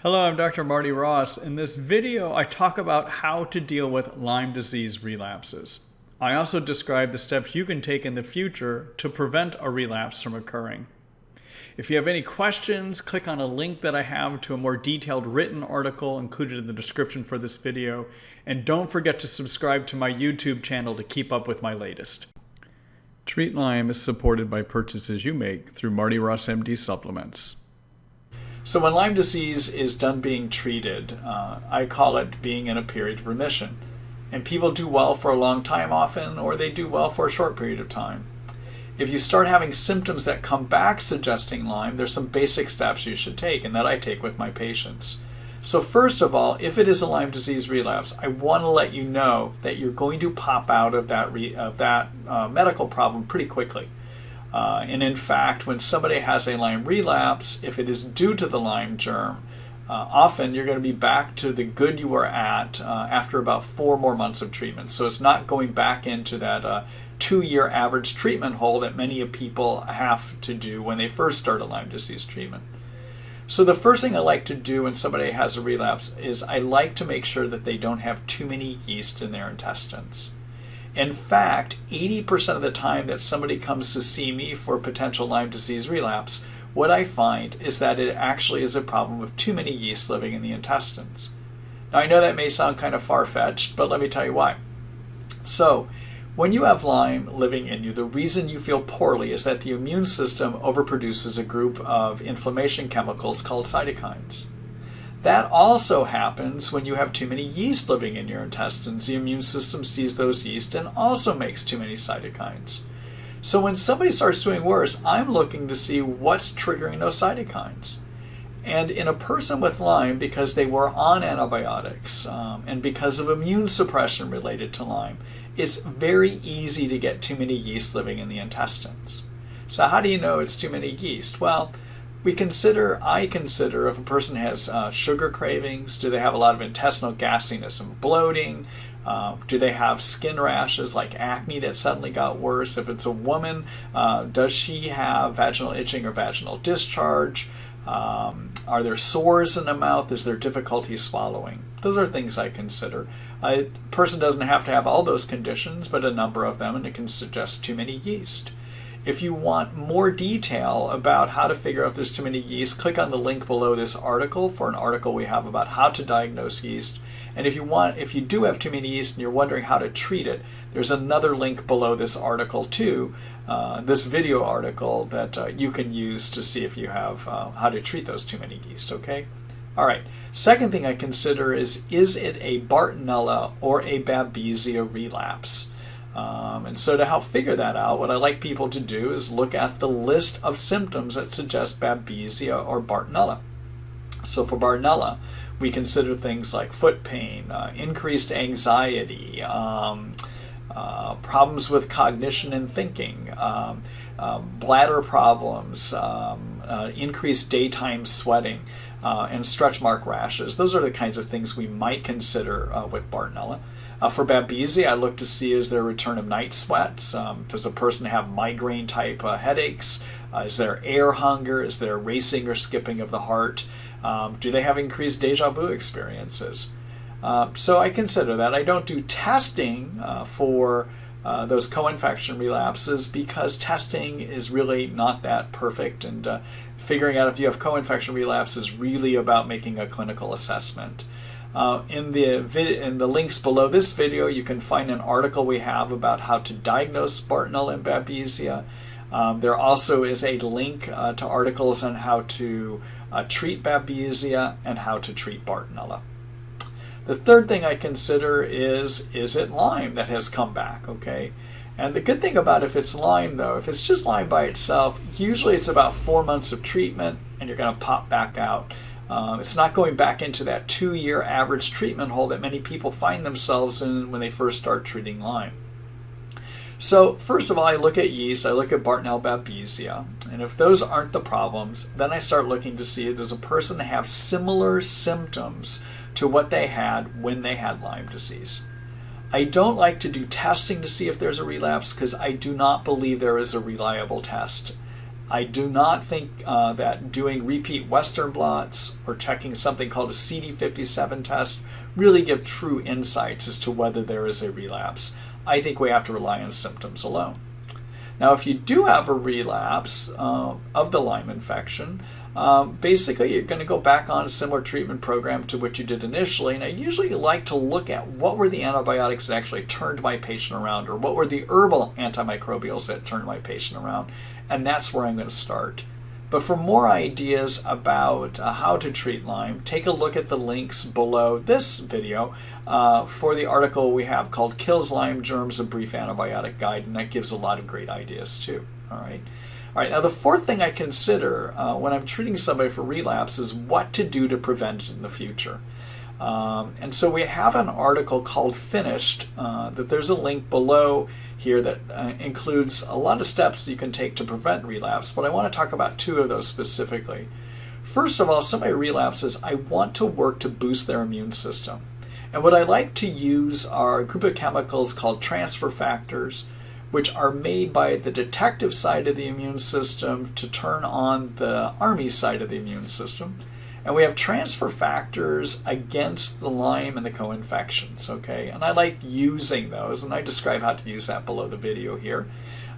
Hello, I'm Dr. Marty Ross. In this video, I talk about how to deal with Lyme disease relapses. I also describe the steps you can take in the future to prevent a relapse from occurring. If you have any questions, click on a link that I have to a more detailed written article included in the description for this video. And don't forget to subscribe to my YouTube channel to keep up with my latest. Treat Lyme is supported by purchases you make through Marty Ross MD supplements. So when Lyme disease is done being treated, I call it being in a period of remission. And people do well for a long time often, or they do well for a short period of time. If you start having symptoms that come back suggesting Lyme, there's some basic steps you should take, and that I take with my patients. So first of all, if it is a Lyme disease relapse, I want to let you know that you're going to pop out of that medical problem pretty quickly. And in fact, when somebody has a Lyme relapse, if it is due to the Lyme germ, often you're going to be back to the good you were at after about 4 more months of treatment. So it's not going back into that 2-year average treatment hole that many people have to do when they first start a Lyme disease treatment. So the first thing I like to do when somebody has a relapse is I like to make sure that they don't have too many yeast in their intestines. In fact, 80% of the time that somebody comes to see me for a potential Lyme disease relapse, what I find is that it actually is a problem of too many yeast living in the intestines. Now, I know that may sound kind of far-fetched, but let me tell you why. So, when you have Lyme living in you, the reason you feel poorly is that the immune system overproduces a group of inflammation chemicals called cytokines. That also happens when you have too many yeast living in your intestines. The immune system sees those yeast and also makes too many cytokines. So when somebody starts doing worse, I'm looking to see what's triggering those cytokines. And in a person with Lyme, because they were on antibiotics and because of immune suppression related to Lyme, it's very easy to get too many yeast living in the intestines. So how do you know it's too many yeast? Well, I consider if a person has sugar cravings, do they have a lot of intestinal gasiness and bloating? Do they have skin rashes like acne that suddenly got worse? If it's a woman, does she have vaginal itching or vaginal discharge? Are there sores in the mouth? Is there difficulty swallowing? Those are things I consider. A person doesn't have to have all those conditions, but a number of them, and it can suggest too many yeast. If you want more detail about how to figure out if there's too many yeast, click on the link below this article for an article we have about how to diagnose yeast. And if you do have too many yeast and you're wondering how to treat it, there's another link below this article too, this video article that you can use to see if you have how to treat those too many yeast, okay? All right, second thing I consider is it a Bartonella or a Babesia relapse? And so to help figure that out, what I like people to do is look at the list of symptoms that suggest Babesia or Bartonella. So for Bartonella, we consider things like foot pain, increased anxiety, problems with cognition and thinking, bladder problems, increased daytime sweating, and stretch mark rashes. Those are the kinds of things we might consider with Bartonella. For Babesia, I look to see is there a return of night sweats? Does a person have migraine type headaches? Is there air hunger? Is there racing or skipping of the heart? Do they have increased deja vu experiences? So I consider that. I don't do testing for those co-infection relapses because testing is really not that perfect, and figuring out if you have co-infection relapse is really about making a clinical assessment. In the links below this video, you can find an article we have about how to diagnose Bartonella and Babesia. There also is a link to articles on how to treat Babesia and how to treat Bartonella. The third thing I consider is it Lyme that has come back, okay? And the good thing about if it's Lyme, though, if it's just Lyme by itself, usually it's about 4 months of treatment and you're going to pop back out. It's not going back into that 2-year average treatment hole that many people find themselves in when they first start treating Lyme. So first of all, I look at yeast, I look at Bartonella Babesia, and if those aren't the problems, then I start looking to see does a person have similar symptoms to what they had when they had Lyme disease. I don't like to do testing to see if there's a relapse because I do not believe there is a reliable test. I do not think that doing repeat Western blots or checking something called a CD57 test really give true insights as to whether there is a relapse. I think we have to rely on symptoms alone. Now, if you do have a relapse of the Lyme infection, basically you're going to go back on a similar treatment program to what you did initially. And I usually like to look at what were the antibiotics that actually turned my patient around, or what were the herbal antimicrobials that turned my patient around. And that's where I'm going to start. But for more ideas about how to treat Lyme, take a look at the links below this video for the article we have called Kills Lyme Germs, a Brief Antibiotic Guide, and that gives a lot of great ideas too. All right. Now the fourth thing I consider when I'm treating somebody for relapse is what to do to prevent it in the future. And so we have an article called Finished that there's a link below here that includes a lot of steps you can take to prevent relapse, but I want to talk about two of those specifically. First of all, if somebody relapses, I want to work to boost their immune system. And what I like to use are a group of chemicals called transfer factors, which are made by the detective side of the immune system to turn on the army side of the immune system. And we have transfer factors against the Lyme and the co-infections, okay? And I like using those, and I describe how to use that below the video here.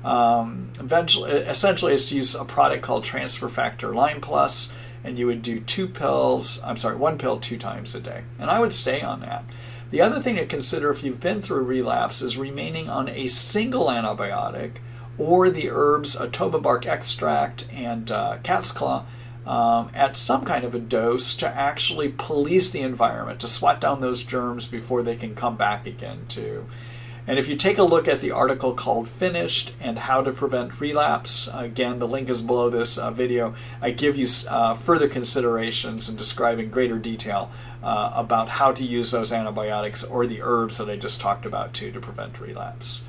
Essentially, it's to use a product called Transfer Factor Lyme Plus, and you would do 1 pill 2 times a day. And I would stay on that. The other thing to consider if you've been through a relapse is remaining on a single antibiotic or the herbs atoba bark extract and cat's claw at some kind of a dose to actually police the environment, to swat down those germs before they can come back again too. And if you take a look at the article called Finished and How to Prevent Relapse, again, the link is below this video. I give you further considerations and describe in greater detail about how to use those antibiotics or the herbs that I just talked about too to prevent relapse.